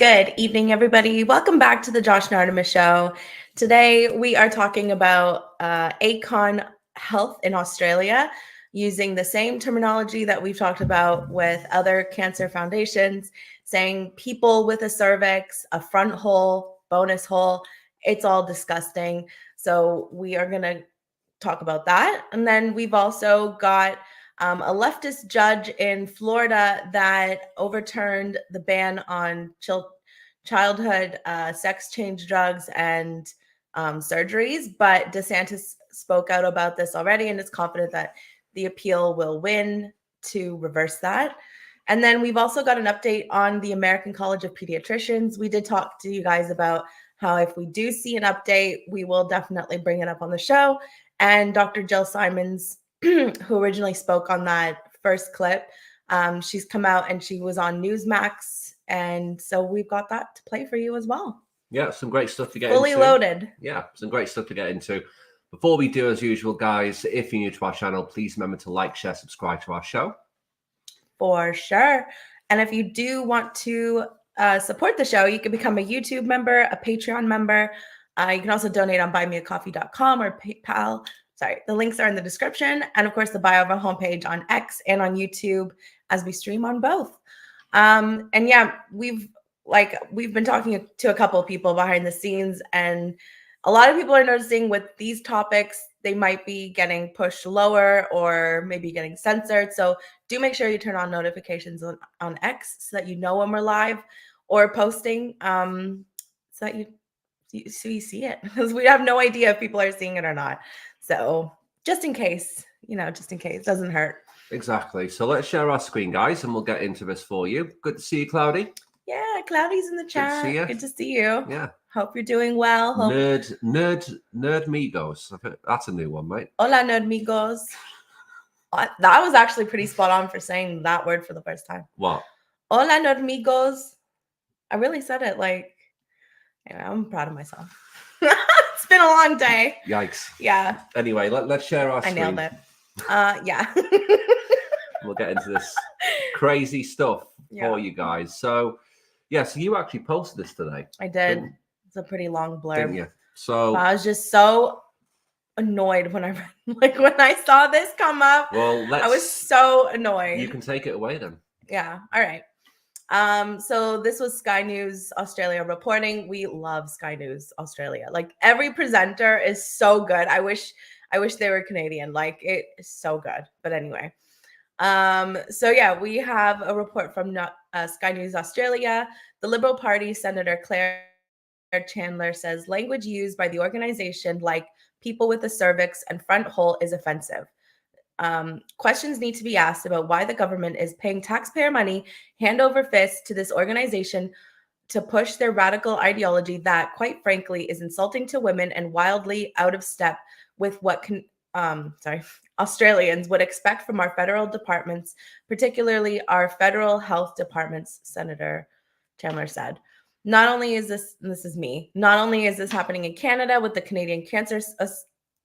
Good evening, everybody. Welcome back to the Josh and Artemis Show. Today, we are talking about ACON Health in Australia, using the same terminology that we've talked about with other cancer foundations, saying people with a cervix, a front hole, bonus hole, it's all disgusting. So we are going to talk about that. And then we've also got a leftist judge in Florida that overturned the ban on childhood sex change drugs and surgeries. But DeSantis spoke out about this already and is confident that the appeal will win to reverse that. And then we've also got an update on the American College of Pediatricians. We did talk to you guys about how if we do see an update, we will definitely bring it up on the show. And Dr. Jill Simons, who originally spoke on that first clip, she's come out and she was on Newsmax. And so we've got that to play for you as well. Yeah, some great stuff to get into. Fully loaded. Yeah, some great stuff to get into. Before we do, as usual, guys, if you're new to our channel, please remember to like, share, subscribe to our show. For sure. And if you do want to support the show, you can become a YouTube member, a Patreon member. You can also donate on buymeacoffee.com or PayPal. Sorry, the links are in the description. And of course, the bio of our homepage on X and on YouTube as we stream on both. And yeah, we've been talking to a couple of people behind the scenes, and a lot of people are noticing with these topics, they might be getting pushed lower or maybe getting censored. So do make sure you turn on notifications on X so that you know when we're live or posting, so that you see it, because we have no idea if people are seeing it or not. So just in case, doesn't hurt. Exactly. So let's share our screen, guys, and we'll get into this for you. Good to see you, Cloudy. Yeah, Cloudy's in the chat. Good to see you. Yeah. Hope you're doing well. Nerd Migos. That's a new one, mate. Hola, Nerd Migos. That was actually pretty spot on for saying that word for the first time. What? Hola, Nerd Migos. I really said it like, I'm proud of myself. It's been a long day. Yikes. Yeah. Anyway, let's share our screen. I nailed it. Yeah. We'll get into this crazy stuff for you guys. So, yeah, so you actually posted this today. I did. It's a pretty long blurb. Didn't you? So I was just so annoyed when I saw this come up. Well, I was so annoyed. You can take it away then. Yeah. All right. So this was Sky News Australia reporting. We love Sky News Australia. Like, every presenter is so good. I wish they were Canadian. Like, it is so good. But anyway. So yeah, we have a report from Sky News Australia. The Liberal Party Senator Claire Chandler says language used by the organization, like people with a cervix and front hole, is offensive. Questions need to be asked about why the government is paying taxpayer money hand over fist to this organization to push their radical ideology that, quite frankly, is insulting to women and wildly out of step with what Australians would expect from our federal departments, particularly our federal health departments, Senator Chandler said. Not only is this happening in Canada with the Canadian Cancer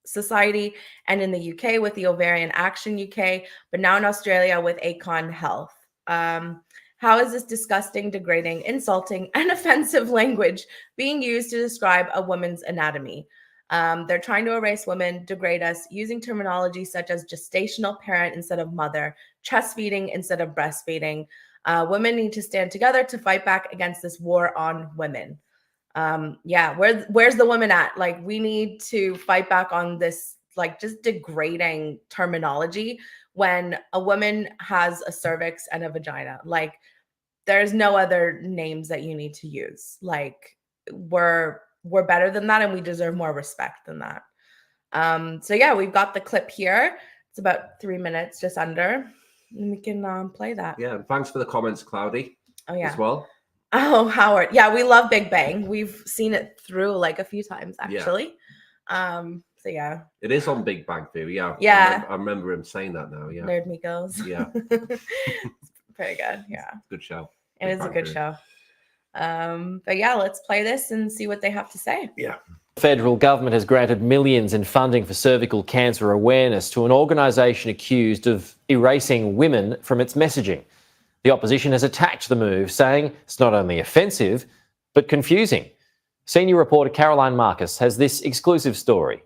Society and in the UK with the Ovarian Action UK, but now in Australia with ACON Health. How is this disgusting, degrading, insulting, and offensive language being used to describe a woman's anatomy? They're trying to erase women, degrade us, using terminology such as gestational parent instead of mother, chest feeding instead of breastfeeding. Women need to stand together to fight back against this war on women. Where's the women at? Like, we need to fight back on this, like, just degrading terminology when a woman has a cervix and a vagina. Like, there's no other names that you need to use. Like, we're better than that, and we deserve more respect than that. So yeah, we've got the clip here. It's about 3 minutes, just under. And we can play that. Yeah, and thanks for the comments, Cloudy. Oh yeah. As well. Oh, Howard. Yeah, we love Big Bang. We've seen it through like a few times, actually. Yeah. So yeah. It is on Big Bang Theory, yeah. Yeah. I remember him saying that now, yeah. Nerd Migos. Yeah. Pretty good, yeah. Good show. It is a good show. But yeah, let's play this and see what they have to say. Yeah. The federal government has granted millions in funding for cervical cancer awareness to an organisation accused of erasing women from its messaging. The opposition has attacked the move, saying it's not only offensive, but confusing. Senior reporter Caroline Marcus has this exclusive story.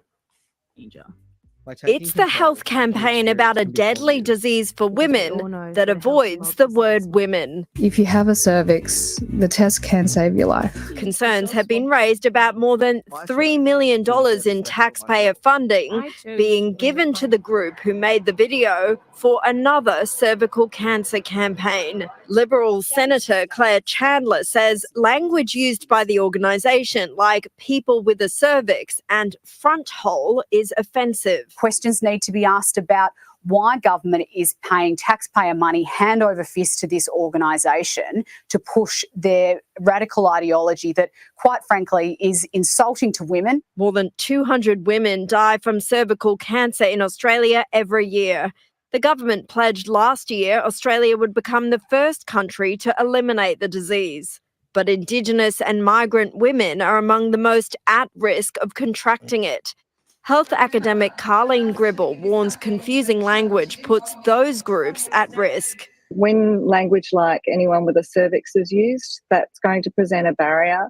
It's the health campaign about a deadly disease for women that avoids the word women. If you have a cervix, the test can save your life. Concerns have been raised about more than $3 million in taxpayer funding being given to the group who made the video for another cervical cancer campaign. Liberal Senator Claire Chandler says language used by the organisation, like people with a cervix and front hole, is offensive. Questions need to be asked about why government is paying taxpayer money hand over fist to this organisation to push their radical ideology that, quite frankly, is insulting to women. More than 200 women die from cervical cancer in Australia every year. The government pledged last year Australia would become the first country to eliminate the disease. But Indigenous and migrant women are among the most at risk of contracting it. Health academic Carleen Gribble warns confusing language puts those groups at risk. When language like anyone with a cervix is used, that's going to present a barrier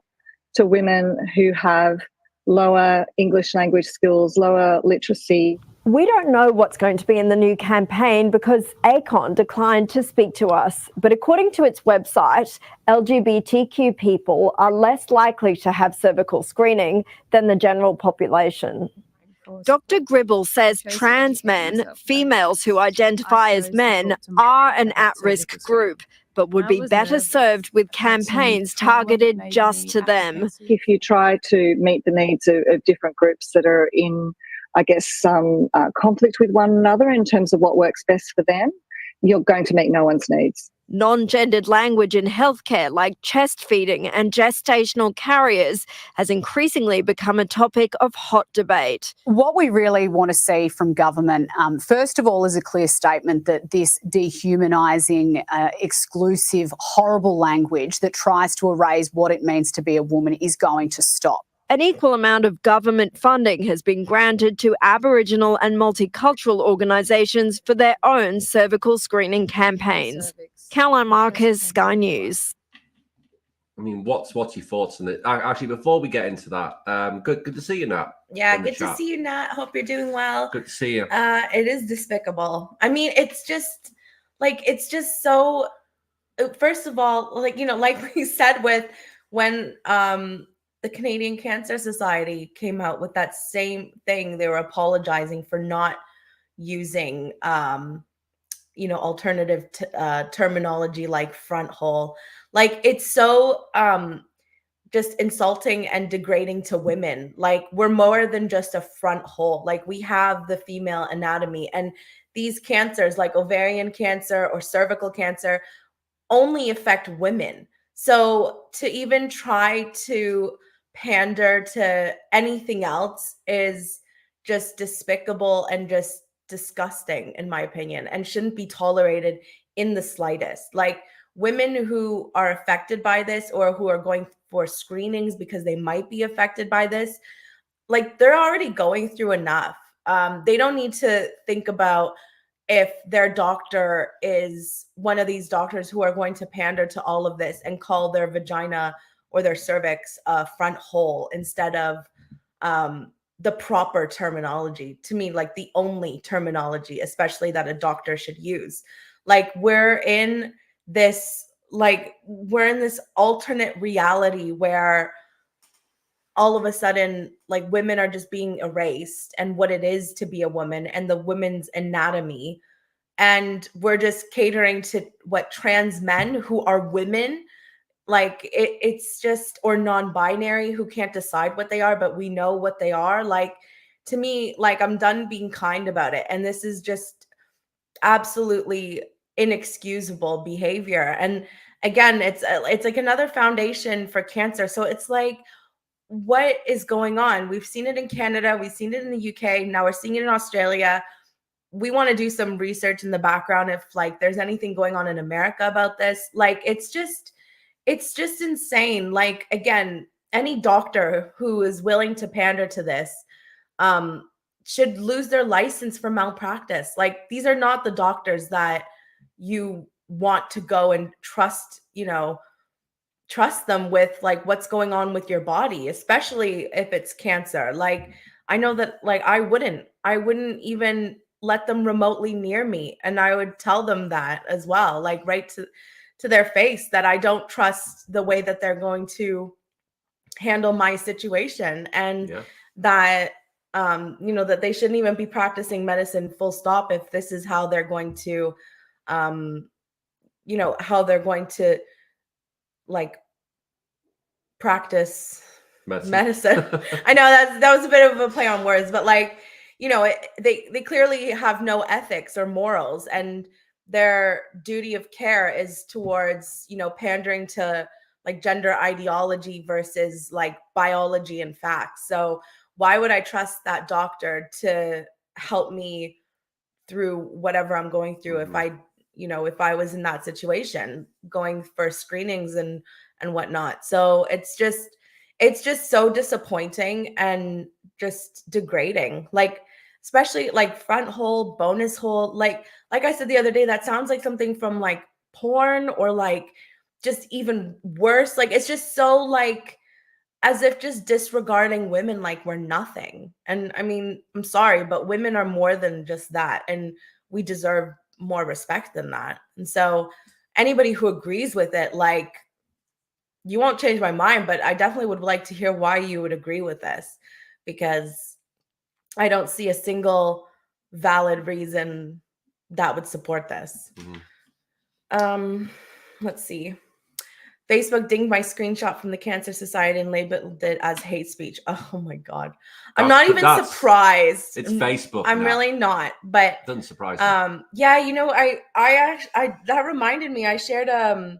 to women who have lower English language skills, lower literacy. We don't know what's going to be in the new campaign because ACON declined to speak to us. But according to its website, LGBTQ people are less likely to have cervical screening than the general population. Dr. Gribble says trans men, females who identify as men, are an at-risk group, but would be better served with campaigns targeted just to them. If you try to meet the needs of different groups that are in, I guess, some conflict with one another in terms of what works best for them, you're going to meet no one's needs. Non-gendered language in healthcare, like chest feeding and gestational carriers, has increasingly become a topic of hot debate. What we really want to see from government, first of all, is a clear statement that this dehumanising, exclusive, horrible language that tries to erase what it means to be a woman is going to stop. An equal amount of government funding has been granted to Aboriginal and multicultural organisations for their own cervical screening campaigns. Caroline Marcus, Sky News. I mean, what's your thoughts on it? Actually, before we get into that, good to see you, Nat. Yeah, good to see you, Nat. Hope you're doing well. Good to see you. It is despicable. I mean, it's just so. First of all, like we said, when the Canadian Cancer Society came out with that same thing, they were apologizing for not using alternative terminology like front hole. Like, it's so just insulting and degrading to women. Like, we're more than just a front hole. Like, we have the female anatomy, and these cancers like ovarian cancer or cervical cancer only affect women. So to even try to pander to anything else is just despicable and just disgusting, in my opinion, and shouldn't be tolerated in the slightest. Like, women who are affected by this or who are going for screenings because they might be affected by this, like, they're already going through enough. They don't need to think about if their doctor is one of these doctors who are going to pander to all of this and call their vagina or their cervix a front hole instead of the proper terminology. To me, like, the only terminology, especially that a doctor should use. Like, we're in this alternate reality where all of a sudden, like, women are just being erased and what it is to be a woman and the women's anatomy. And we're just catering to what trans men who are women, like, it's just, or non-binary who can't decide what they are, but we know what they are. Like, to me, like, I'm done being kind about it. And this is just absolutely inexcusable behavior. And again, it's like another foundation for cancer. So it's like, what is going on? We've seen it in Canada. We've seen it in the UK. Now we're seeing it in Australia. We want to do some research in the background if, like, there's anything going on in America about this. Like, it's just insane. Like, again, any doctor who is willing to pander to this should lose their license for malpractice. Like, these are not the doctors that you want to go and trust them with like what's going on with your body, especially if it's cancer. Like, I know that like I wouldn't even let them remotely near me, and I would tell them that as well, like right to their face, that I don't trust the way that they're going to handle my situation, and that that they shouldn't even be practicing medicine full stop if this is how they're going to how they're going to like practice medicine. I know that was a bit of a play on words, but like, they clearly have no ethics or morals, and their duty of care is towards, pandering to like gender ideology versus like biology and facts. So why would I trust that doctor to help me through whatever I'm going through if I was in that situation, going for screenings and whatnot. So it's just so disappointing and just degrading. Like, especially like front hole, bonus hole. Like I said the other day, that sounds like something from like porn, or like just even worse. Like, it's just so like as if just disregarding women like we're nothing. And I mean, I'm sorry, but women are more than just that, and we deserve more respect than that. And so anybody who agrees with it, like, you won't change my mind, but I definitely would like to hear why you would agree with this, because I don't see a single valid reason that would support this. Let's see. Facebook dinged my screenshot from the Cancer Society and labeled it as hate speech. Oh my God. I'm not even surprised. It's Facebook. I'm really not, but doesn't surprise me. Yeah, I that reminded me, I shared a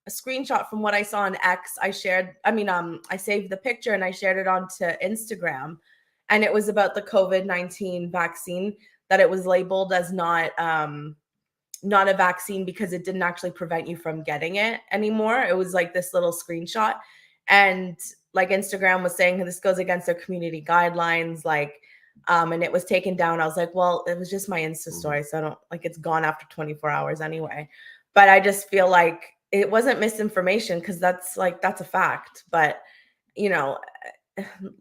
screenshot from what I saw on X. I saved the picture and I shared it onto Instagram, and it was about the COVID-19 vaccine, that it was labeled as not a vaccine because it didn't actually prevent you from getting it anymore. It was like this little screenshot, and like Instagram was saying this goes against their community guidelines, like and it was taken down. I was like, well, it was just my Insta story, so I don't like, it's gone after 24 hours anyway. But I just feel like it wasn't misinformation, because that's a fact. But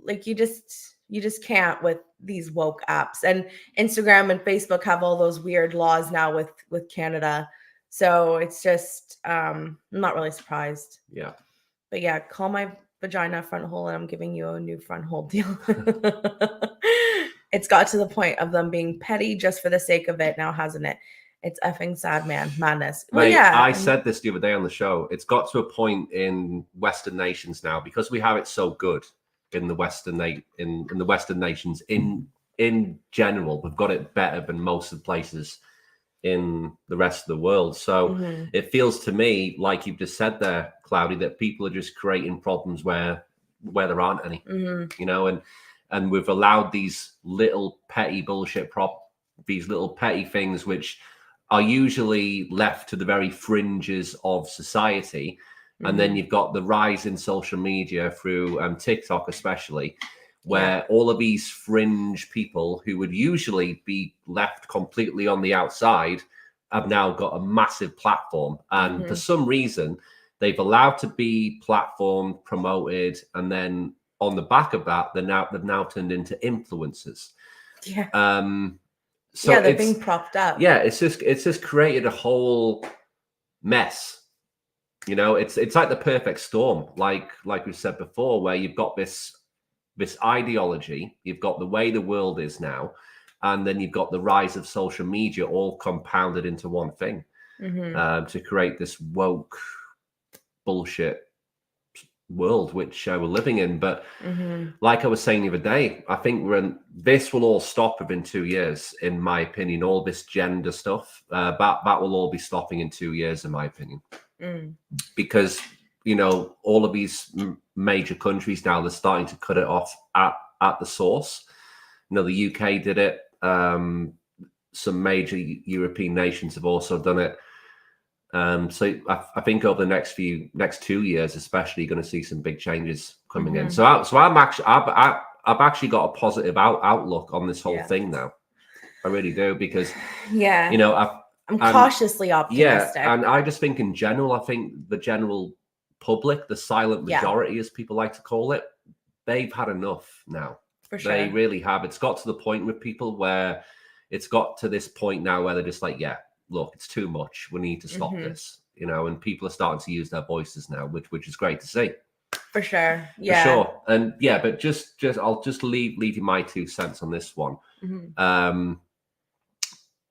like you just can't with these woke apps. And Instagram and Facebook have all those weird laws now with Canada. So it's just I'm not really surprised. Yeah. But yeah, call my vagina front hole and I'm giving you a new front hole deal. It's got to the point of them being petty just for the sake of it now, hasn't it? It's effing sad, man. Madness. Well, Mate, yeah. I said this the other day on the show. It's got to a point in Western nations now, because we have it so good in the Western nations in general. We've got it better than most of the places in the rest of the world. So it feels to me like you've just said there, Cloudy, that people are just creating problems where there aren't any. And we've allowed these little petty bullshit these little petty things which are usually left to the very fringes of society. And then you've got the rise in social media through TikTok, especially, where all of these fringe people who would usually be left completely on the outside have now got a massive platform. And for some reason, they've allowed to be platformed, promoted, and then on the back of that, they've now turned into influencers. Yeah. So they're being propped up. Yeah, it's just created a whole mess. It's like the perfect storm, like we said before, where you've got this ideology, you've got the way the world is now, and then you've got the rise of social media all compounded into one thing to create this woke bullshit world which we're living in. But like I was saying the other day, I think this will all stop within 2 years, in my opinion. All this gender stuff, that will all be stopping in 2 years, in my opinion. Because all of these major countries now, they're starting to cut it off at the source. The UK did it. Some major European nations have also done it. So I think over the next 2 years, especially, you're going to see some big changes coming in. So I've actually got a positive outlook on this whole thing now. I really do, because I'm cautiously optimistic. Yeah, and I just think in general, I think the general public, the silent majority, as people like to call it, they've had enough now. For sure. They really have. It's got to the point with people where it's got to this point now where they're just like, yeah, look, it's too much. We need to stop this, you know, and people are starting to use their voices now, which is great to see. For sure. Yeah. For sure. And yeah, but just I'll just leave you my 2 cents on this one. You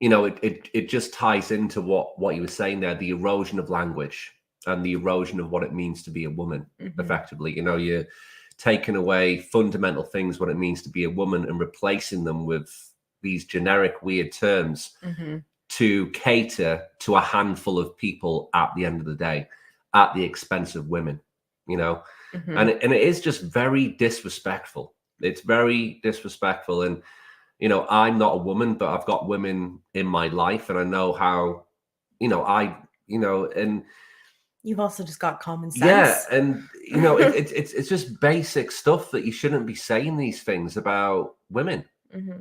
know, it just ties into what you were saying there, the erosion of language and the erosion of what it means to be a woman, effectively. You know, you're taking away fundamental things, what it means to be a woman, and replacing them with these generic, weird terms to cater to a handful of people at the end of the day, at the expense of women, you know? And it is just very disrespectful. It's very disrespectful. And, you know, I'm not a woman, but I've got women in my life, and I know how, you know, and you've also just got common sense. yeah, and you know, it's just basic stuff that you shouldn't be saying these things about women.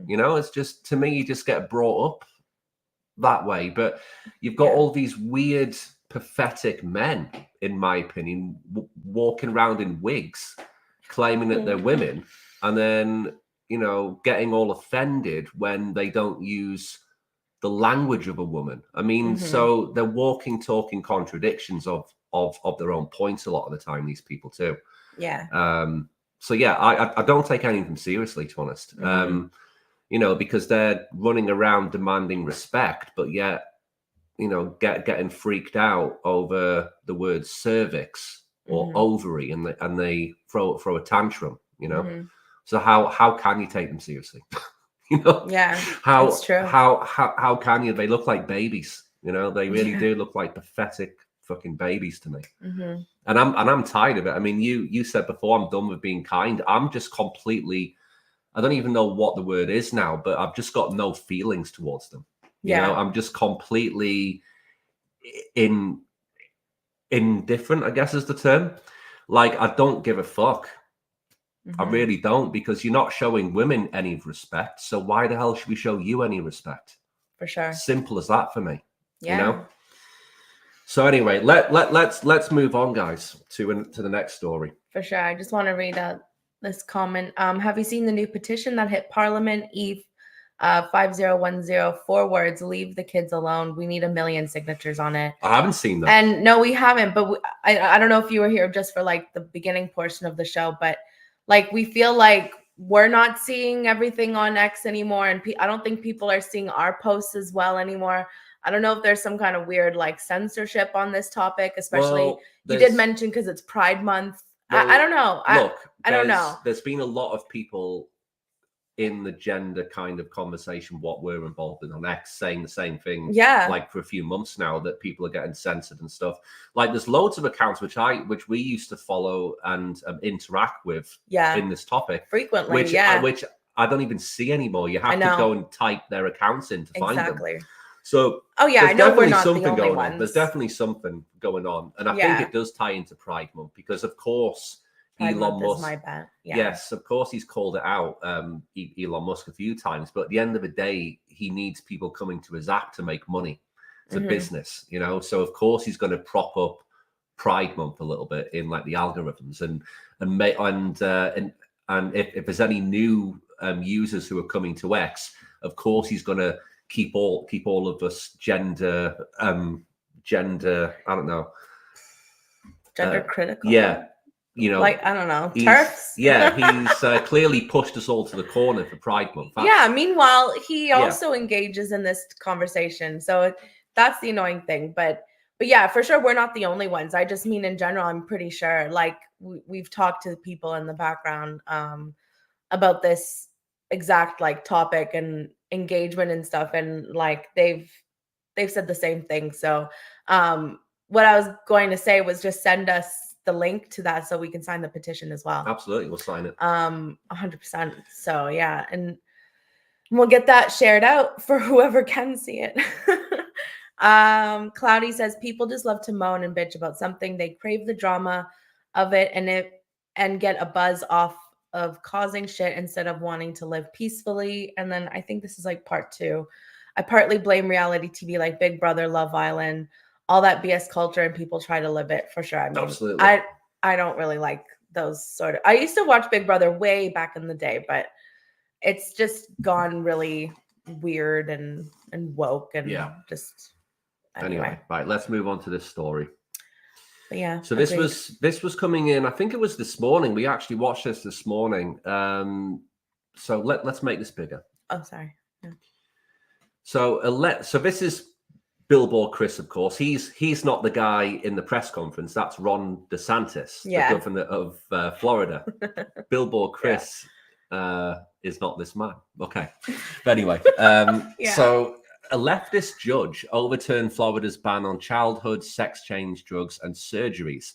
You know, it's just, to me, you just get brought up that way. But you've got all these weird, pathetic men, in my opinion, walking around in wigs, claiming that they're women, and then, you know, getting all offended when they don't use the language of a woman. I mean, so they're talking contradictions of their own points a lot of the time, these people too. Yeah. So yeah, I don't take any of them seriously, to be honest. You know, because they're running around demanding respect, but yet, you know, getting freaked out over the word cervix or ovary, and they throw a tantrum, you know. So how can you take them seriously? You know, it's true. How can you? They look like babies, you know. They really do look like pathetic fucking babies to me. And I'm tired of it. I mean, you said before, I'm done with being kind. I'm just completely, I don't even know what the word is now, but I've just got no feelings towards them. You know, I'm just completely indifferent, I guess is the term. Like, I don't give a fuck. I really don't, because you're not showing women any respect. So why the hell should we show you any respect? For sure. Simple as that for me. Yeah. You know? So anyway, let's move on, guys, to the next story. For sure. I just want to read out this comment. Have you seen the new petition that hit Parliament? Eve 5010, 4 words, leave the kids alone. We need 1 million signatures on it. I haven't seen that. And no, we haven't. But I don't know if you were here just for like the beginning portion of the show, but like, we feel like we're not seeing everything on X anymore. And I don't think people are seeing our posts as well anymore. I don't know if there's some kind of weird like censorship on this topic, especially you did mention because it's Pride Month. I don't know. I don't know. There's been a lot of people in the gender kind of conversation, what we're involved in on X, saying the same thing. Like for a few months now, that people are getting censored and stuff. Like, there's loads of accounts which we used to follow and interact with in this topic frequently, which I don't even see anymore. You have to go and type their accounts in to find them. So I know we're not the only ones. There's definitely something going on, and I think it does tie into Pride Month, because of course Elon Musk, my bet. Yes, of course he's called it out, Elon Musk, a few times, but at the end of the day, he needs people coming to his app to make money. It's a business, you know. So of course he's going to prop up Pride Month a little bit in like the algorithms, and if there's any new users who are coming to X, of course he's going to keep all of us gender I don't know, gender critical. Yeah. You know, like, I don't know, turfs. He's clearly pushed us all to the corner for Pride Month. Meanwhile, he also engages in this conversation. So that's the annoying thing. But yeah, for sure, we're not the only ones. I just mean in general, I'm pretty sure, like, we've talked to people in the background about this exact like topic and engagement and stuff. And like, they've said the same thing. So what I was going to say was just send us the link to that so we can sign the petition as well. Absolutely, we'll sign it. 100%. So yeah, and we'll get that shared out for whoever can see it. Cloudy says people just love to moan and bitch about something. They crave the drama of it and get a buzz off of causing shit instead of wanting to live peacefully. And then I think this is like part 2. I partly blame reality TV like Big Brother, Love Island, all that BS culture, and people try to live it for sure. I mean, Absolutely. I don't really like those sort of. I used to watch Big Brother way back in the day, but it's just gone really weird and woke and just Anyway, right, let's move on to this story. But yeah. So this was coming in, I think it was this morning. We actually watched this morning. So let's make this bigger. Oh, sorry. Yeah. So this is Billboard Chris, of course. He's not the guy in the press conference. That's Ron DeSantis, the governor of Florida. Billboard Chris is not this man. Okay. But anyway, so a leftist judge overturned Florida's ban on childhood sex change drugs and surgeries.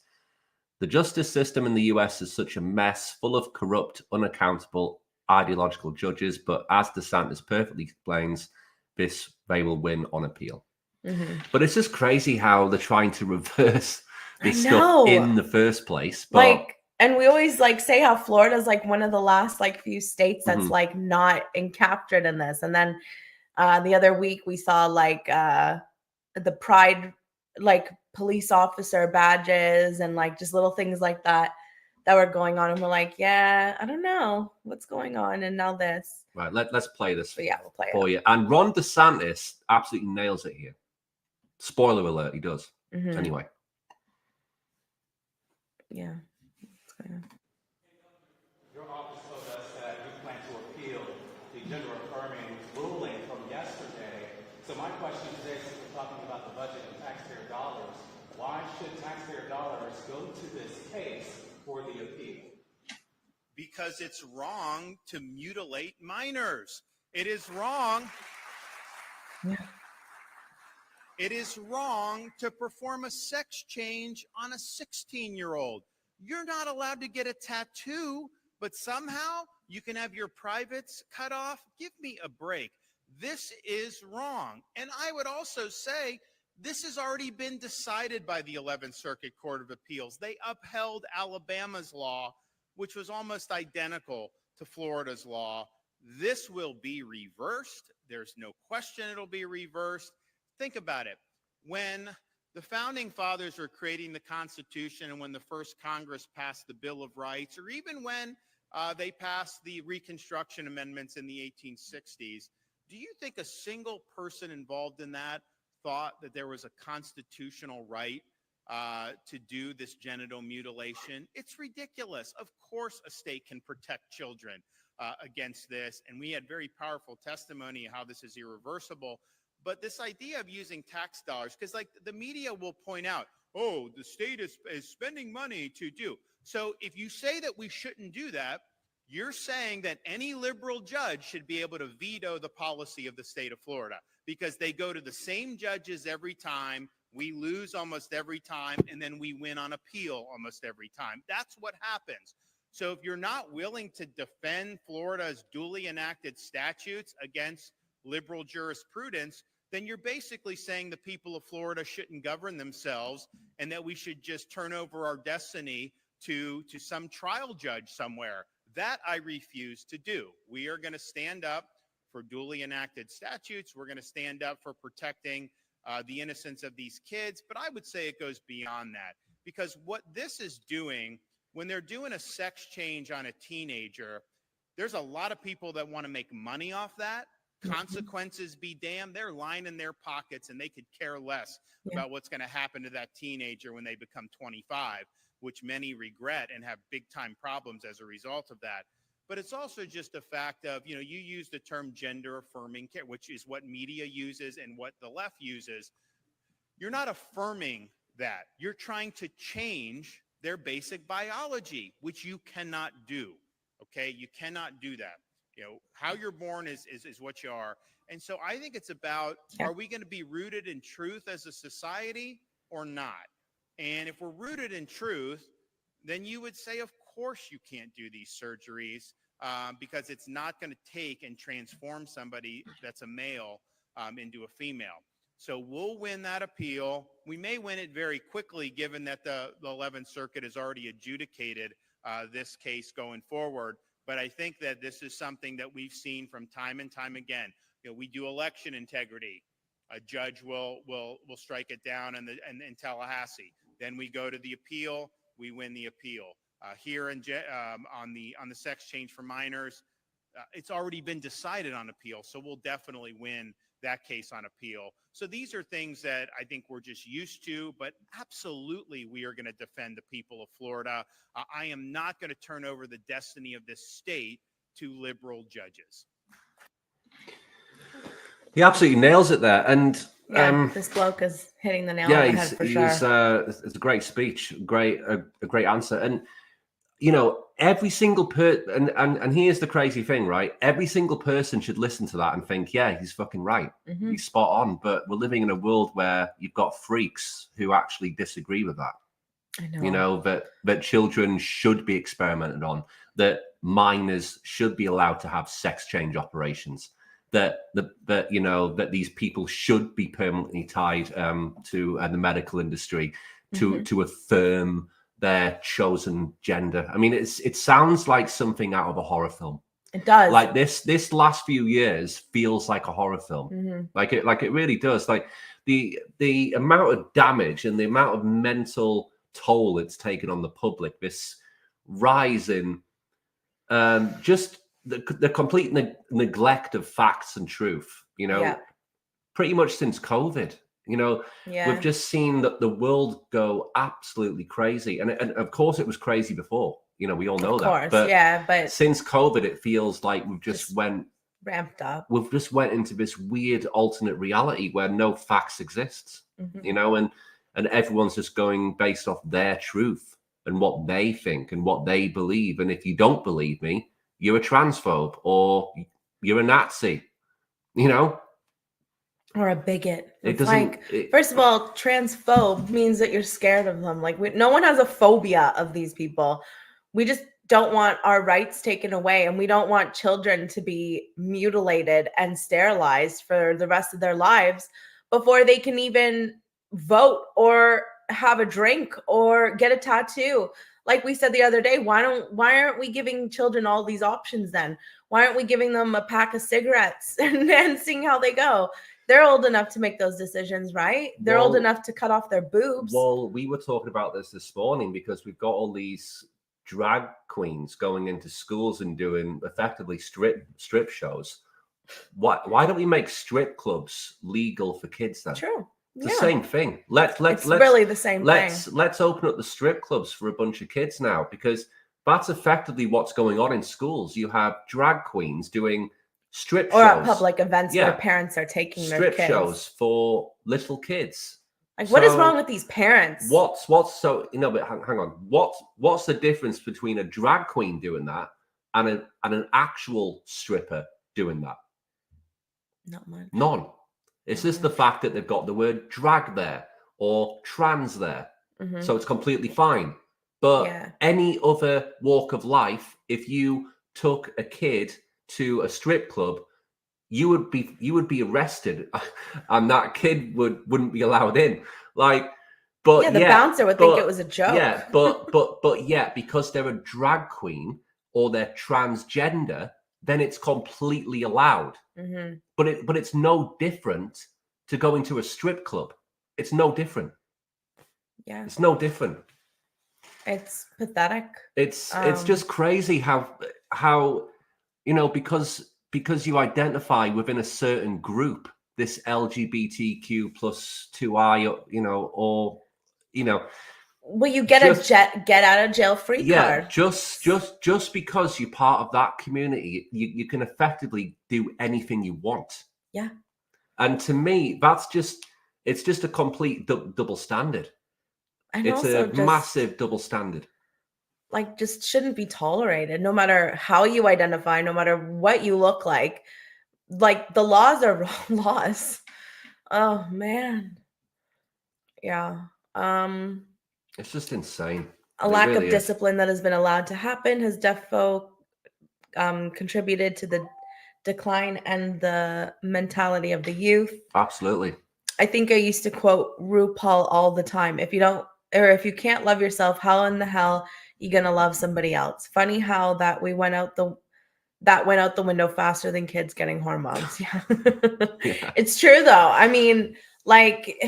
The justice system in the US is such a mess, full of corrupt, unaccountable, ideological judges. But as DeSantis perfectly explains, they will win on appeal. Mm-hmm. But it's just crazy how they're trying to reverse this stuff in the first place. But and we always say how Florida's one of the last few states that's not captured in this. And then the other week we saw the pride police officer badges and just little things like that were going on, and we're I don't know what's going on. And now this. Right, let's play this. But we'll play for you. And Ron DeSantis absolutely nails it here. Spoiler alert, he does. Mm-hmm. Anyway. Yeah. Your office told us that you plan to appeal the gender-affirming ruling from yesterday. So my question today, since we're talking about the budget and taxpayer dollars, why should taxpayer dollars go to this case for the appeal? Because it's wrong to mutilate minors. It is wrong. Yeah. It is wrong to perform a sex change on a 16-year-old. You're not allowed to get a tattoo, but somehow you can have your privates cut off. Give me a break. This is wrong. And I would also say this has already been decided by the 11th Circuit Court of Appeals. They upheld Alabama's law, which was almost identical to Florida's law. This will be reversed. There's no question it'll be reversed. Think about it. When the founding fathers were creating the Constitution and when the first Congress passed the Bill of Rights, or even when they passed the Reconstruction Amendments in the 1860s, do you think a single person involved in that thought that there was a constitutional right to do this genital mutilation? It's ridiculous. Of course, a state can protect children against this. And we had very powerful testimony how this is irreversible. But this idea of using tax dollars, because the media will point out, oh, the state is spending money to do. So if you say that we shouldn't do that, you're saying that any liberal judge should be able to veto the policy of the state of Florida because they go to the same judges every time. We lose almost every time, and then we win on appeal almost every time. That's what happens. So if you're not willing to defend Florida's duly enacted statutes against liberal jurisprudence, then you're basically saying the people of Florida shouldn't govern themselves and that we should just turn over our destiny to some trial judge somewhere. That I refuse to do. We are going to stand up for duly enacted statutes. We're going to stand up for protecting the innocence of these kids. But I would say it goes beyond that, because what this is doing, when they're doing a sex change on a teenager, there's a lot of people that want to make money off that. Consequences be damned. They're lining their pockets and they could care less about what's going to happen to that teenager when they become 25, which many regret and have big time problems as a result of that. But it's also just a fact of, you use the term gender affirming care, which is what media uses and what the left uses. You're not affirming that. You're trying to change their basic biology, which you cannot do. Okay. You cannot do that. How you're born is what you are. And so I think it's about, are we going to be rooted in truth as a society or not? And if we're rooted in truth, then you would say, of course you can't do these surgeries because it's not going to take and transform somebody that's a male into a female. So we'll win that appeal. We may win it very quickly, given that the 11th Circuit has already adjudicated this case going forward. But I think that this is something that we've seen from time and time again. we do election integrity. A judge will strike it down in Tallahassee. Then we go to the appeal. We win the appeal. Here on the sex change for minors, it's already been decided on appeal, so we'll definitely win that case on appeal. So these are things that I think we're just used to, but absolutely we are going to defend the people of Florida. I am not going to turn over the destiny of this state to liberal judges. He absolutely nails it there, and this bloke is hitting the nail on the head for sure. It's a great speech, a great answer, and every single and here's the crazy thing, right? Every single person should listen to that and think, yeah, he's fucking right, he's spot on. But we're living in a world where you've got freaks who actually disagree with that. I know. That children should be experimented on, that minors should be allowed to have sex change operations. That these people should be permanently tied to the medical industry to affirm their chosen gender. I mean, it sounds like something out of a horror film. It does. Like this last few years feels like a horror film. Like it really does. Like the amount of damage and the amount of mental toll it's taken on the public. This rise in just the complete neglect of facts and truth, pretty much since COVID, we've just seen that the world go absolutely crazy. And of course it was crazy before, we all know that. But since COVID, it feels like we've just ramped up. We've just went into this weird alternate reality where no facts exist, and everyone's just going based off their truth and what they think and what they believe. And if you don't believe me, you're a transphobe or you're a Nazi, or a bigot. First of all, transphobe means that you're scared of them. Like no one has a phobia of these people. We just don't want our rights taken away, and we don't want children to be mutilated and sterilized for the rest of their lives before they can even vote or have a drink or get a tattoo. Like we said the other day, why aren't we giving children all these options then? Why aren't we giving them a pack of cigarettes and seeing how they go? They're old enough to make those decisions, right? They're old enough to cut off their boobs. Well, we were talking about this morning because we've got all these drag queens going into schools and doing effectively strip shows. Why don't we make strip clubs legal for kids then? True. It's the same thing. Let's really the same thing. Let's open up the strip clubs for a bunch of kids now, because that's effectively what's going on in schools. You have drag queens doing strip shows. Or at public events where parents are taking their kids. Strip shows for little kids. Like, what is wrong with these parents? But hang on. What's the difference between a drag queen doing that and an actual stripper doing that? Not much. None. It's just the fact that they've got the word drag there or trans there. So it's completely fine. But any other walk of life, if you took a kid to a strip club, you would be arrested and that kid wouldn't be allowed in. The bouncer would think it was a joke. Yeah, but because they're a drag queen or they're transgender, then it's completely allowed. But it's no different to going to a strip club. It's no different. Yeah. It's no different. It's pathetic. It's just crazy how because you identify within a certain group, this LGBTQ plus 2I, well, you get a get out of jail free card. Just because you're part of that community, you can effectively do anything you want. Yeah. And to me, it's just a complete double standard. And it's a massive double standard. Like, just shouldn't be tolerated, no matter how you identify, no matter what you look like. Like, the laws are laws. Oh man. Yeah. It's just insane. A lack of discipline that has been allowed to happen has contributed to the decline and the mentality of the youth. Absolutely. I think I used to quote RuPaul all the time. If you can't love yourself, how in the hell you gonna love somebody else? Funny how that we went out that went out the window faster than kids getting hormones. Yeah. Yeah. It's true though. I mean, like,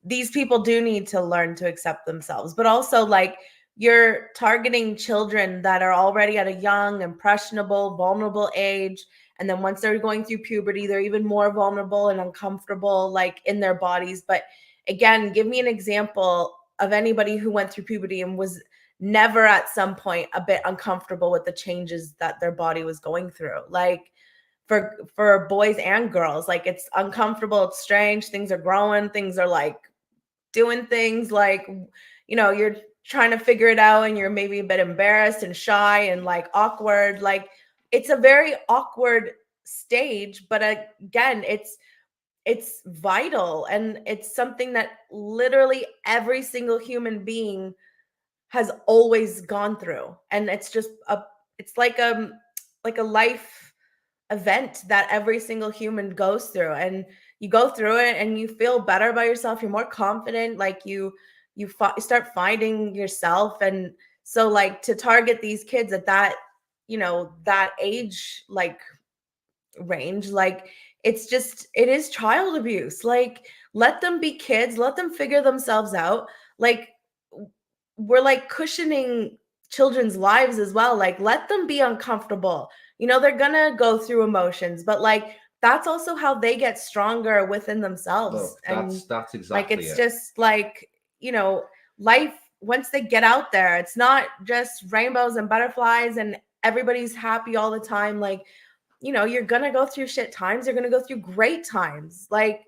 these people do need to learn to accept themselves, but also like you're targeting children that are already at a young, impressionable, vulnerable age. And then once they're going through puberty, they're even more vulnerable and uncomfortable, like in their bodies. But again, give me an example of anybody who went through puberty and was never at some point a bit uncomfortable with the changes that their body was going through. Like for boys and girls, like it's uncomfortable, it's strange, things are growing, things are like doing things, like, you know, you're trying to figure it out and you're maybe a bit embarrassed and shy and like awkward. Like it's a very awkward stage, but again, it's vital, and it's something that literally every single human being has always gone through. And it's just it's like a life event that every single human goes through, and you go through it and you feel better about yourself, you're more confident, like you start finding yourself. And so like to target these kids at that, you know, that age like range, like it is child abuse. Like let them be kids, let them figure themselves out. Like we're like cushioning children's lives as well. Like let them be uncomfortable. You know, they're gonna go through emotions, but like that's also how they get stronger within themselves. Look, and that's exactly like it's it. just like, you know, life, once they get out there, it's not just rainbows and butterflies and everybody's happy all the time. Like, you know, you're gonna go through shit times, you're gonna go through great times. Like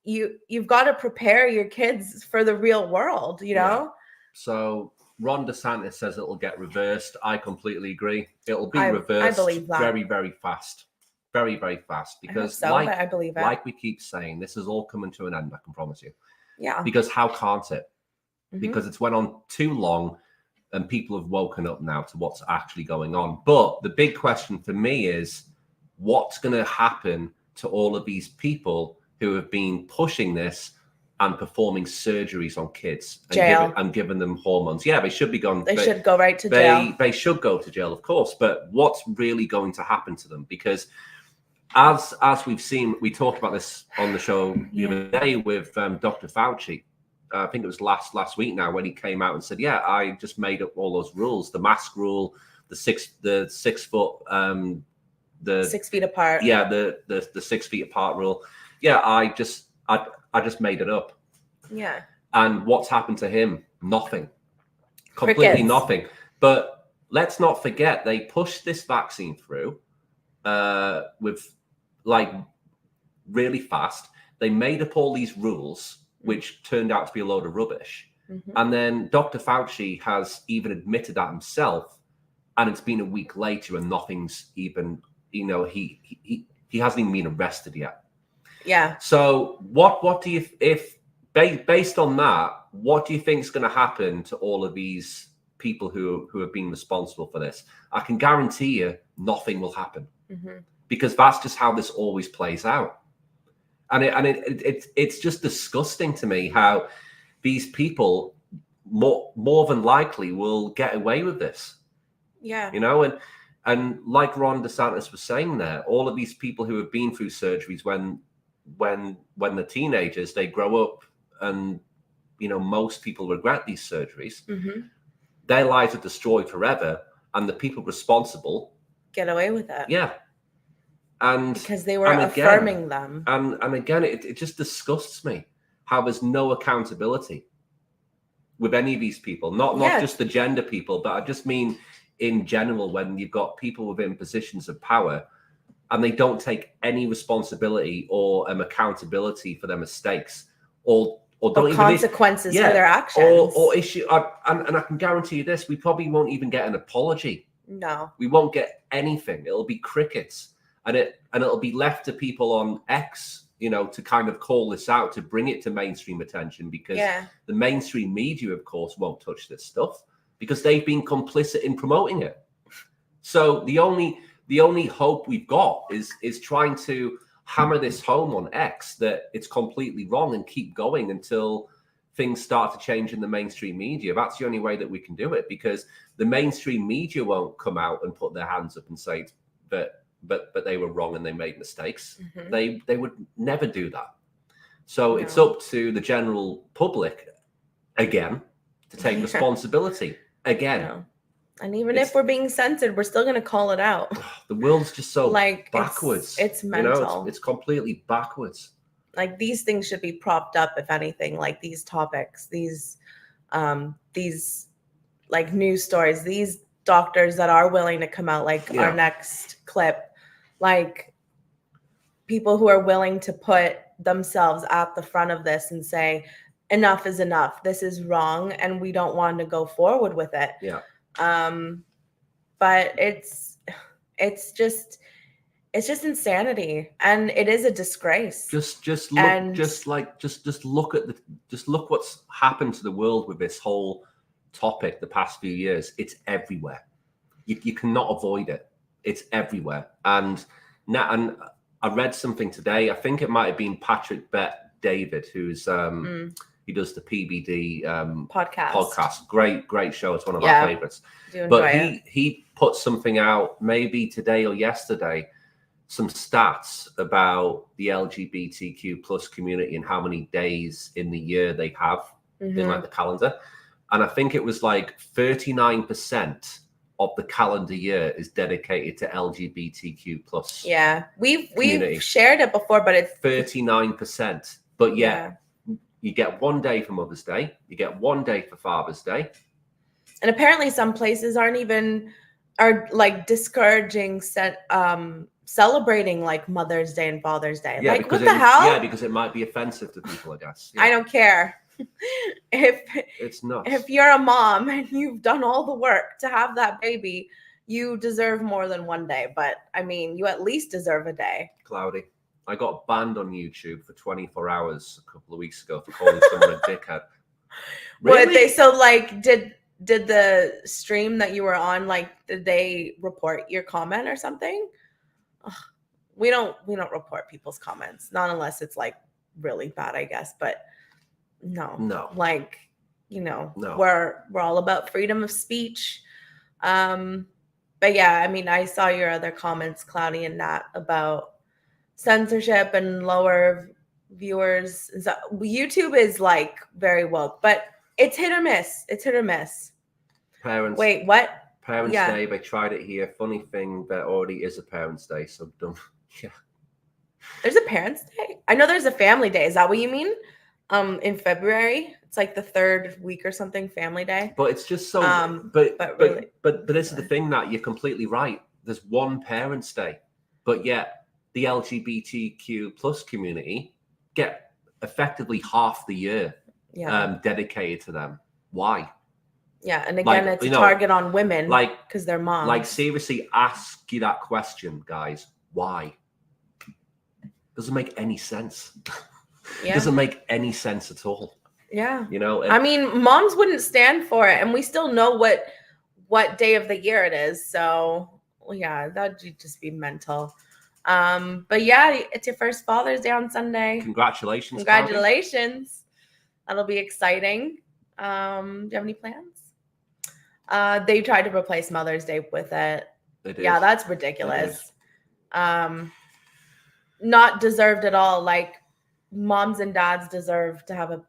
you've got to prepare your kids for the real world, you know? Yeah. So Ron DeSantis says it'll get reversed. I completely agree. It'll be reversed believe that. very, very fast. Very, very fast. Because I believe it. like we keep saying, this is all coming to an end, I can promise you. Yeah. Because how can't it? Mhm. Because it's went on too long and people have woken up now to what's actually going on. But the big question for me is, what's going to happen to all of these people who have been pushing this and performing surgeries on kids and giving them hormones? Yeah, they should be gone. They should go right to jail. They should go to jail, of course. But what's really going to happen to them? Because as we've seen, we talked about this on the show the other day with Dr. Fauci. I think it was last week now, when he came out and said, "Yeah, I just made up all those rules: the mask rule, the 6 foot, the 6 feet apart. Yeah, the 6 feet apart rule. Yeah, I just made it up." Yeah. And what's happened to him? Nothing. Completely Crickets. nothing. But let's not forget, they pushed this vaccine through with like really fast. They made up all these rules, which turned out to be a load of rubbish. Mhm. And then Dr. Fauci has even admitted that himself. And it's been a week later and nothing's even, you know, he hasn't even been arrested yet. Yeah. So what do you, based on that, what do you think is going to happen to all of these people who have been responsible for this? I can guarantee you nothing will happen, because that's just how this always plays out. And it's just disgusting to me how these people more than likely will get away with this. Yeah. You know, and like Ron DeSantis was saying there, all of these people who have been through surgeries when they're teenagers, they grow up and, you know, most people regret these surgeries. Their lives are destroyed forever, and the people responsible get away with it. Yeah. And because they were affirming them. And again, it just disgusts me how there's no accountability with any of these people, not just the gender people, but I just mean in general, when you've got people within positions of power and they don't take any responsibility or accountability for their mistakes or don't even consequences for their actions or issue. And I can guarantee you this: we probably won't even get an apology. No, we won't get anything. It'll be crickets, and it'll be left to people on X, you know, to kind of call this out, to bring it to mainstream attention, because the mainstream media, of course, won't touch this stuff because they've been complicit in promoting it. So the only hope we've got is trying to hammer this home on X that it's completely wrong and keep going until things start to change in the mainstream media. That's the only way that we can do it, because the mainstream media won't come out and put their hands up and say that they were wrong and they made mistakes. Mhm. They would never do that. So it's No. up to the general public again to take responsibility again. No. And even It's- if we're being censored, we're still going to call it out. The world's just so Like, backwards. it's You know, mental. it's completely backwards. Like, these things should be propped up, if anything, like these topics, these like news stories, these doctors that are willing to come out, like Yeah. our next clip, like people who are willing to put themselves at the front of this and say, enough is enough. This is wrong, and we don't want to go forward with it. Yeah. But it's just insanity, and it is a disgrace. Just look, And- just look at look what's happened to the world with this whole topic the past few years. It's everywhere. You cannot avoid it. It's everywhere. And now, and I read something today. I think it might have been Patrick David, who's he does the PBD podcast. Great show. It's one of Yeah. our favorites. Do enjoy But it. he put something out maybe today or yesterday, some stats about the LGBTQ plus community and how many days in the year they have in Mhm. like the calendar. And I think it was like 39% of the calendar year is dedicated to LGBTQ plus. Yeah, we've community. shared it before, but it's 39%. But yet you get 1 day for Mother's Day, you get 1 day for Father's Day. and apparently some places are like discouraging celebrating like Mother's Day and Father's Day. Yeah, Like, because what the hell? Yeah, because it might be offensive to people, I guess. Yeah. I don't care. It's nuts. If you're a mom and you've done all the work to have that baby, you deserve more than 1 day. But I mean, you at least deserve a day. Cloudy. I got banned on YouTube for 24 hours a couple of weeks ago for calling someone a dickhead. What they like did the stream that you were on, like, did they report your comment or something? Ugh, we don't report people's comments, not unless it's like really bad, I guess. But no, like, No. we're all about freedom of speech. But yeah, I mean, I saw your other comments, Cloudy, and Nat, about censorship and lower viewers. So YouTube is like very woke, but it's hit or miss. Parents. Wait, what? Parents' Yeah. Day. They tried it here. Funny thing, there already is a Parents' Day. So dumb. Yeah. There's a Parents' Day? I know there's a Family Day. Is that what you mean? In February, it's like the 3rd week or something, Family Day. But it's just so. but really- but this is the thing, that you're completely right. There's one Parents' Day, but yet the LGBTQ plus community get effectively half the year dedicated to them. Why? Yeah, and again, Like, it's a you know, target on women, like- because they're moms. Like, seriously, ask you that question, guys. Why? Doesn't make any sense. Yeah. Doesn't make any sense at all. Yeah. You know, I mean, moms wouldn't stand for it, and we still know what day of the year it is. So, yeah, that'd just be mental. But yeah, it's your first Father's Day on Sunday. congratulations. Cloudy. Congratulations. That'll be exciting. Do you have any plans? They tried to replace Mother's Day with it. They did. Yeah, that's ridiculous. Not deserved at all. Like, moms and dads deserve to have a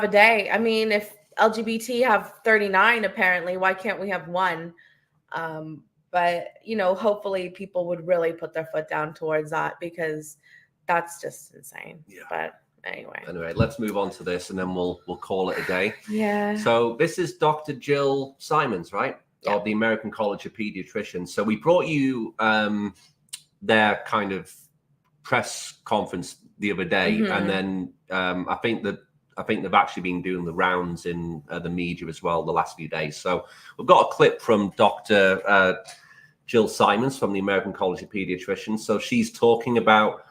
day. I mean, if LGBT have 39, apparently, why can't we have 1? But hopefully people would really put their foot down towards that, because that's just insane. Yeah. But anyway, let's move on to this, and then we'll call it a day. yeah. So this is Dr. Jill Simons, right? Yeah. Of the American College of Pediatricians. So we brought you their kind of press conference the other day, Mhm. and then I think they've actually been doing the rounds in the media as well the last few days. So we've got a clip from Dr. Jill Simons from the American College of Pediatricians. So she's talking about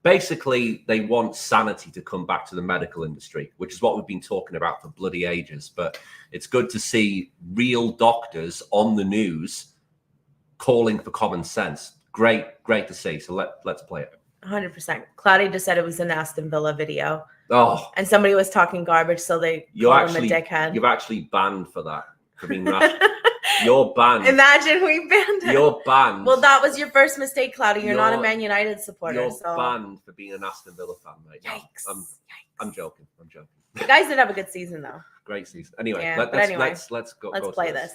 basically they want sanity to come back to the medical industry, which is what we've been talking about for bloody ages. But it's good to see real doctors on the news calling for common sense. Great to see. So let's play it. 100%. Cloudy just said it was an Aston Villa video, Oh, and somebody was talking garbage, so they called him a dickhead. you're actually banned for that, for being rash. You're banned. Imagine we banned him. You're banned. Well, that was your first mistake, Cloudy. You're not a You're- Man United supporter. You're So banned for being an Aston Villa fan, mate. No, Yikes. I'm joking. I'm joking. the guys did have a good season, though. Great season. Anyway, Yeah, let's but anyway, let's go. Let's go to play this.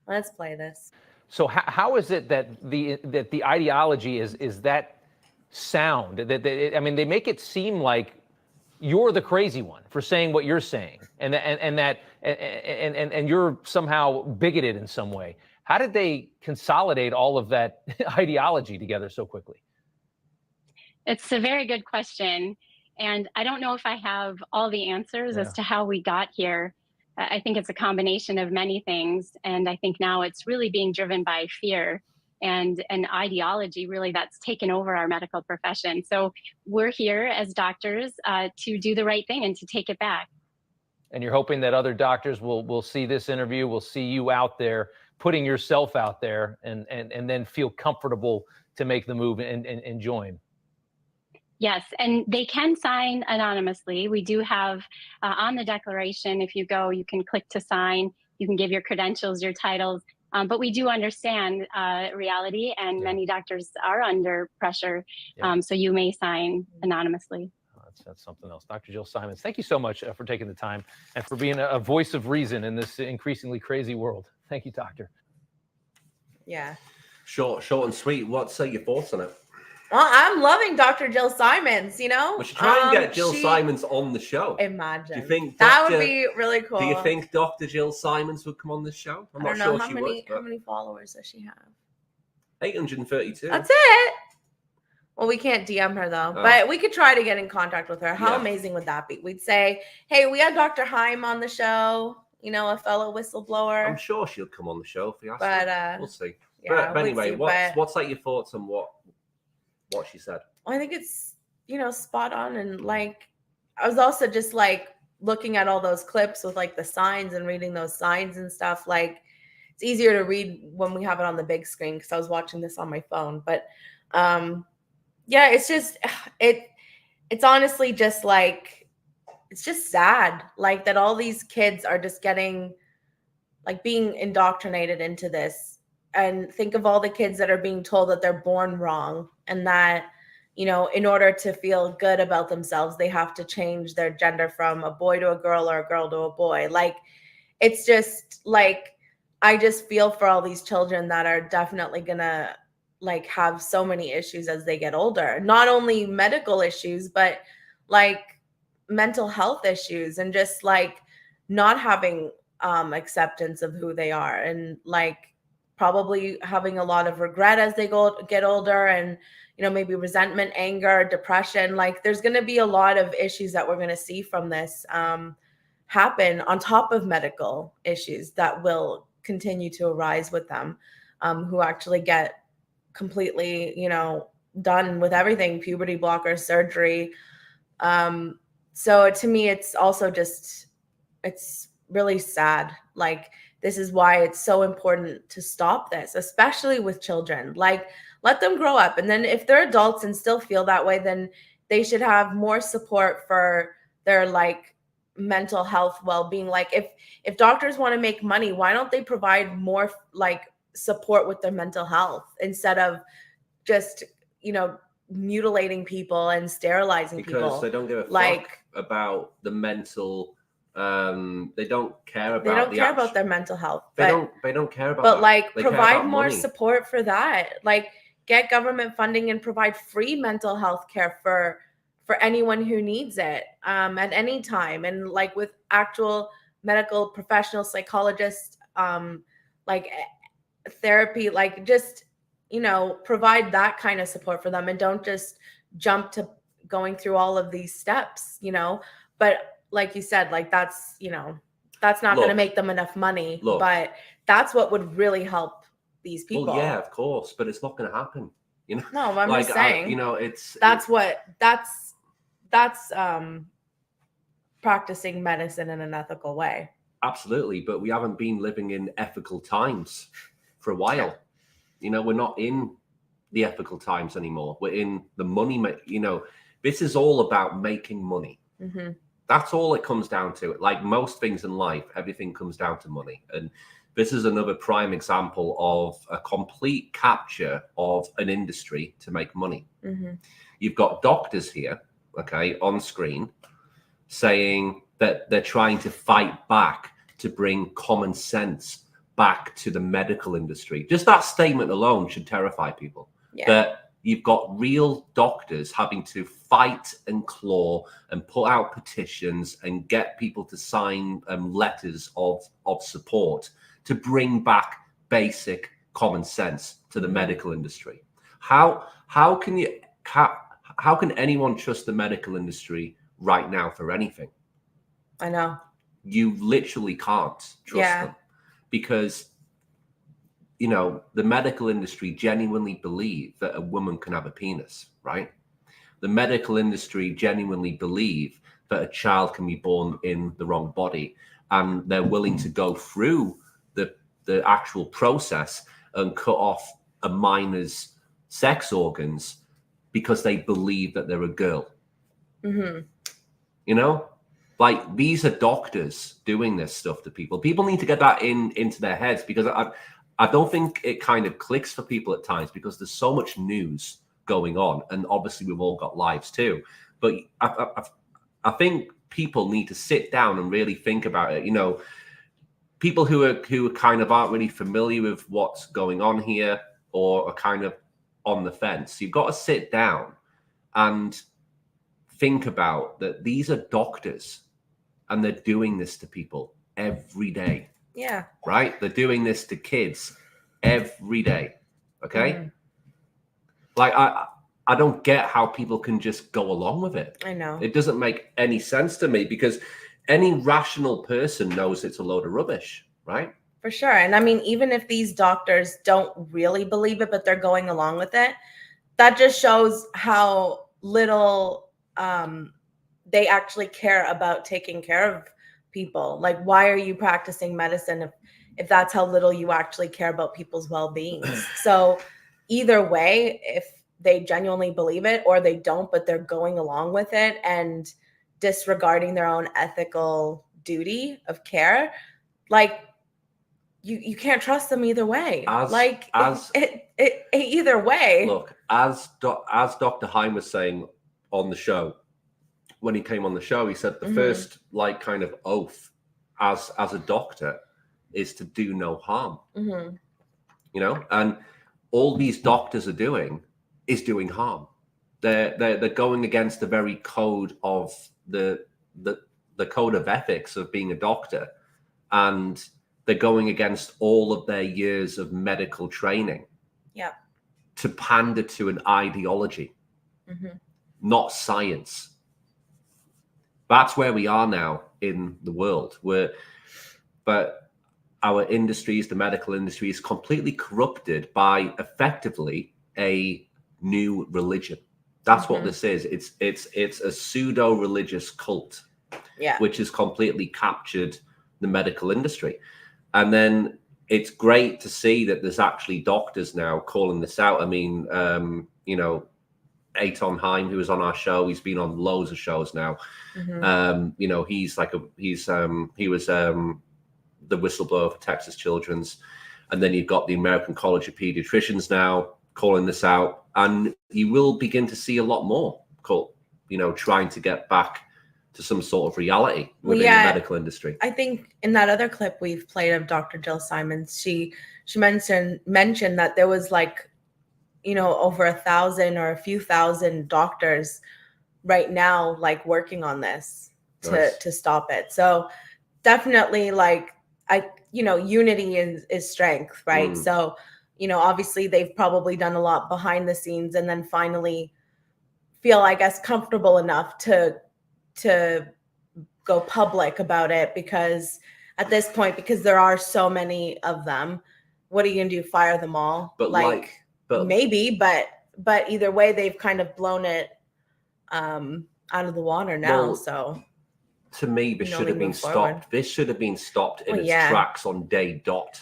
Let's play this. So how is it that the ideology is that sound? I mean, they make it seem like you're the crazy one for saying what you're saying, and you're somehow bigoted in some way. How did they consolidate all of that ideology together so quickly? It's a very good question. And I don't know if I have all the answers as to how we got here. I think it's a combination of many things. And I think now it's really being driven by fear and an ideology really that's taken over our medical profession. So we're here as doctors to do the right thing and to take it back. And you're hoping that other doctors will see this interview, will see you out there, putting yourself out there, and then feel comfortable to make the move and join. Yes, and they can sign anonymously. We do have on the declaration, if you go, you can click to sign. You can give your credentials, your titles. But we do understand reality, and many doctors are under pressure. So you may sign anonymously. That's something else. Dr. Jill Simons, thank you so much for taking the time and for being a voice of reason in this increasingly crazy world. Thank you, Doctor. Yeah. Short and sweet. What's your thoughts on it? Well, I'm loving Dr. Jill Simons, you know? We should try and get Jill Simons on the show. Imagine. Do you think that would be really cool? Do you think Dr. Jill Simons would come on this show? I'm not sure how she many, would. How many followers does she have? 832. That's it. Well, we can't DM her though, but we could try to get in contact with her. How amazing would that be? We'd say, hey, we had Dr. Heim on the show, you know, a fellow whistleblower. I'm sure she'll come on the show if you ask But her. We'll see. Yeah, but anyway, we'll see, what's like your thoughts on what she said? I think it's, you know, spot on. And like, I was also just like looking at all those clips with like the signs and reading those signs and stuff. Like, it's easier to read when we have it on the big screen because I was watching this on my phone. But yeah, it's just it's honestly just like, it's just sad like that all these kids are just getting like being indoctrinated into this. And think of all the kids that are being told that they're born wrong and that, you know, in order to feel good about themselves, they have to change their gender from a boy to a girl or a girl to a boy. Like, it's just like, I just feel for all these children that are definitely gonna like have so many issues as they get older, not only medical issues, but like mental health issues and just like not having acceptance of who they are and like probably having a lot of regret as they get older and, you know, maybe resentment, anger, depression. Like there's going to be a lot of issues that we're going to see from this happen on top of medical issues that will continue to arise with them who actually get completely, you know, done with everything, puberty blockers, surgery. So to me, it's also just, it's really sad. Like, this is why it's so important to stop this, especially with children. Like, let them grow up. And then if they're adults and still feel that way, then they should have more support for their like mental health well-being. Like if doctors want to make money, why don't they provide more like support with their mental health instead of just, you know, mutilating people and sterilizing people? Because they don't give a fuck about the mental. They don't care about about their mental health. They don't care about. But that. like, they provide more support for that. Like, get government funding and provide free mental health care for anyone who needs it at any time. And like with actual medical professional psychologists, like therapy, like just, you know, provide that kind of support for them and don't just jump to going through all of these steps, you know. But like you said, like that's, you know, that's not going to make them enough money, but that's what would really help these people. Well, yeah, of course, but it's not going to happen. You know, no, I'm just saying, you know, that's practicing medicine in an ethical way. Absolutely. But we haven't been living in ethical times for a while. Yeah. You know, we're not in the ethical times anymore. We're in the money. You know, this is all about making money. Mm-hmm. That's all it comes down to. Like most things in life, everything comes down to money. And this is another prime example of a complete capture of an industry to make money. You've got doctors here, okay, on screen, saying that they're trying to fight back to bring common sense back to the medical industry. Just that statement alone should terrify people. That you've got real doctors having to fight and claw and put out petitions and get people to sign letters of support to bring back basic common sense to the medical industry. How can anyone trust the medical industry right now for anything? I know. You literally can't trust them, because you know the medical industry genuinely believe that a woman can have a penis, right? The medical industry genuinely believe that a child can be born in the wrong body, and they're willing to go through the actual process and cut off a minor's sex organs because they believe that they're a girl. You know, like, these are doctors doing this stuff to people. People need to get that into their heads, because I don't think it kind of clicks for people at times, because there's so much news going on, and obviously we've all got lives too. But I think people need to sit down and really think about it. You know, people who kind of aren't really familiar with what's going on here, or are kind of on the fence, you've got to sit down and think about that these are doctors, and they're doing this to people every day. Yeah. Right? They're doing this to kids every day. Okay? Like, I don't get how people can just go along with it. I know. It doesn't make any sense to me, because any rational person knows it's a load of rubbish, right? For sure. And I mean, even if these doctors don't really believe it, but they're going along with it, that just shows how little they actually care about taking care of people. Like, why are you practicing medicine if that's how little you actually care about people's well-being? So either way, if they genuinely believe it or they don't, but they're going along with it and disregarding their own ethical duty of care, like, you can't trust them either way. Either way. Look, as Dr. Heim was saying on the show, when he came on the show, he said the first like kind of oath as a doctor is to do no harm. You know, and all these doctors are doing is doing harm. They're going against the very code of the code of ethics of being a doctor, and they're going against all of their years of medical training. To pander to an ideology, not science. That's where we are now in the world, but our industries, the medical industry, is completely corrupted by effectively a new religion. That's what this is. It's a pseudo-religious cult, which has completely captured the medical industry. And then it's great to see that there's actually doctors now calling this out. I mean, you know, ACON Heim, who was on our show, he's been on loads of shows now. You know, he was the whistleblower for Texas Children's, and then you've got the American College of Pediatricians now calling this out, and you will begin to see a lot more trying to get back to some sort of reality within the medical industry. I think in that other clip we've played of Dr. Jill Simons, she mentioned that there was like, you know, over 1,000 or a few thousand doctors right now, like, working on this to stop it. So definitely, like, unity is strength, right? So, you know, obviously they've probably done a lot behind the scenes, and then finally feel, I guess, comfortable enough to go public about it, because at this point, because there are so many of them, what are you gonna do? Fire them all? But maybe, but either way, they've kind of blown it out of the water now. Well, so to me, this should have been stopped. This should have been stopped in its tracks on day dot.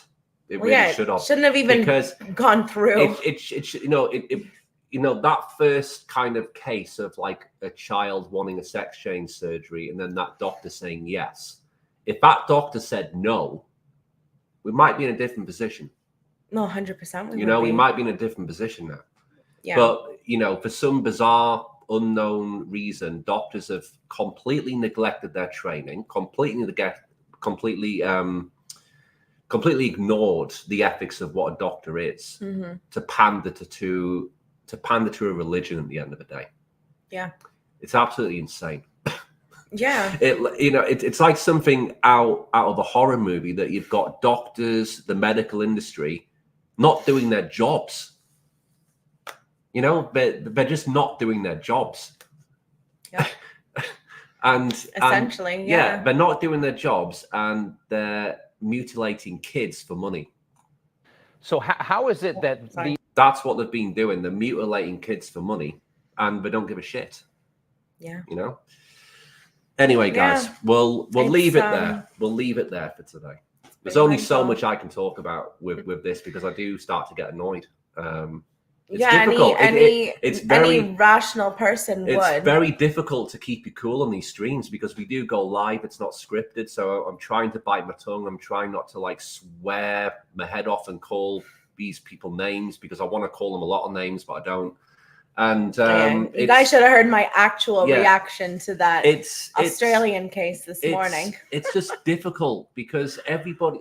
It really should have. Shouldn't have even gone through. You know, that first kind of case of like a child wanting a sex change surgery, and then that doctor saying yes. If that doctor said no, we might be in a different position. No, 100%. You know, we might be in a different position now. Yeah. But, you know, for some bizarre, unknown reason, doctors have completely neglected their training, completely ignored the ethics of what a doctor is to pander to a religion at the end of the day. Yeah. It's absolutely insane. Yeah. It's like something out of a horror movie, that you've got doctors, the medical industry, not doing their jobs. You know, they're just not doing their jobs. Yeah. and essentially, yeah, they're not doing their jobs, and they're mutilating kids for money. So how is it that that's what they've been doing? They're mutilating kids for money, and they don't give a shit. Yeah. You know. Anyway, guys, we'll leave it there. We'll leave it there for today. There's only so much I can talk about with this, because I do start to get annoyed. It's difficult. Any rational person would. It's very difficult to keep you cool on these streams, because we do go live. It's not scripted, so I'm trying to bite my tongue. I'm trying not to like swear my head off and call these people names, because I want to call them a lot of names, but I don't. And you guys should have heard my actual reaction to that Australian case this morning. It's just difficult, because everybody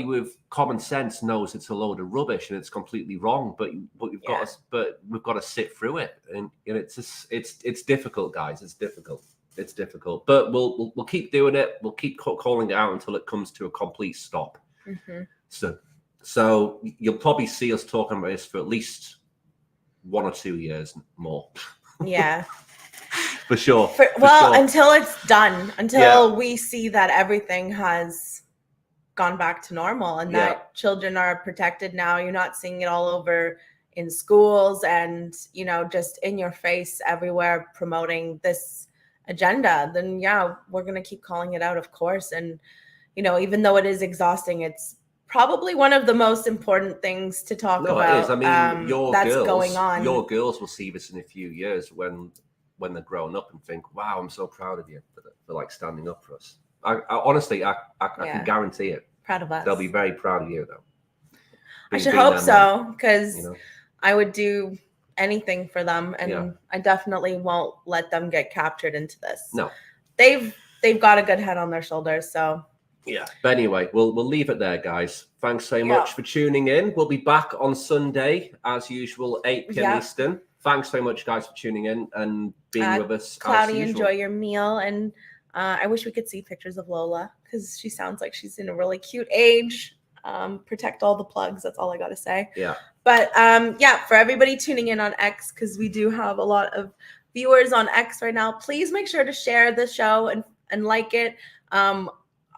with common sense knows it's a load of rubbish and it's completely wrong. But we've got to sit through it, and it's difficult, guys. It's difficult. It's difficult. But we'll keep doing it. We'll keep calling it out until it comes to a complete stop. So you'll probably see us talking about this for at least 1 or 2 years more. Yeah. For sure. Until it's done, until we see that everything has gone back to normal, and that children are protected now. You're not seeing it all over in schools and, you know, just in your face everywhere promoting this agenda. Then we're going to keep calling it out, of course. And, you know, even though it is exhausting, it's probably one of the most important things to talk about. It is. I mean, going on. Your girls will see this in a few years when they're growing up and think, "Wow, I'm so proud of you for like standing up for us." I honestly, I can guarantee it. Proud of us. They'll be very proud of you, though. I should hope so, because I would do anything for them, and I definitely won't let them get captured into this. No, they've got a good head on their shoulders, so. Yeah. But anyway, we'll leave it there, guys. Thanks so much for tuning in. We'll be back on Sunday, as usual, 8 p.m. Eastern. Thanks so much, guys, for tuning in and being with us. Cloudy, enjoy your meal. And I wish we could see pictures of Lola, because she sounds like she's in a really cute age. Protect all the plugs. That's all I got to say. Yeah. But for everybody tuning in on X, because we do have a lot of viewers on X right now, please make sure to share the show and like it.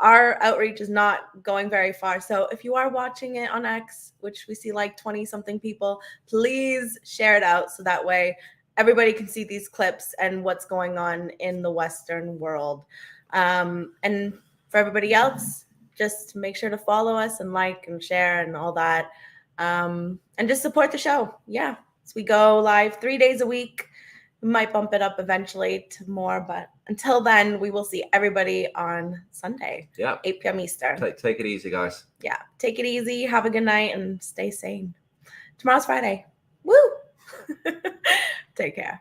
Our outreach is not going very far. So if you are watching it on X, which we see like 20-something people, please share it out, so that way everybody can see these clips and what's going on in the Western world. And for everybody else, just make sure to follow us and like and share and all that. And just support the show. Yeah. So we go live 3 days a week. We might bump it up eventually to more, but until then, we will see everybody on Sunday, 8 p.m. Eastern. Take it easy, guys. Yeah, take it easy. Have a good night and stay sane. Tomorrow's Friday. Woo! Take care.